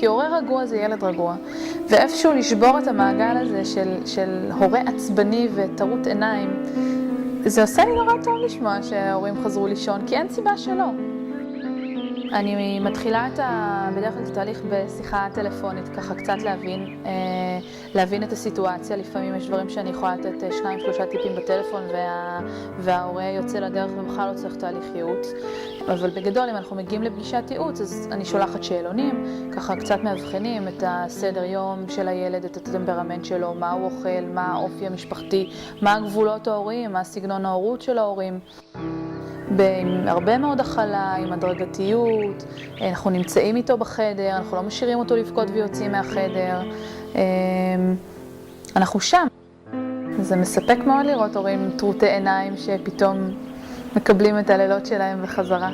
כי הורה רגוע זה ילד רגוע. ואיפשהו לשבור את המעגל הזה של הורה עצבני וטרות עיניים, זה עושה לי נורא טוב לשמוע שההורים חזרו לישון, כי אין סיבה שלא. אני מתחילה בדרך כלל את התהליך בשיחה טלפונית, ככה קצת להבין את הסיטואציה. לפעמים יש דברים שאני יכולה לתת 2-3 טיפים בטלפון וההורה יוצא לדרך ובכלל לא צריך תהליך ייעוץ. אבל בגדול, אם אנחנו מגיעים לפגישת ייעוץ, אז אני שולחת שאלונים, ככה קצת מאבחנים את הסדר יום של הילד, את הטמפרמנט שלו, מה הוא אוכל, מה האופי המשפחתי, מה הגבולות ההוריים, מה הסגנון ההורות של ההורים. עם הרבה מאוד הכלה, עם הדרגתיות, אנחנו נמצאים איתו בחדר, אנחנו לא משאירים אותו לבכות ויוצאים מהחדר, אנחנו שם. זה מספק מאוד לראות הורים טרוטי עיניים שפתאום מקבלים את הלילות שלהם בחזרה.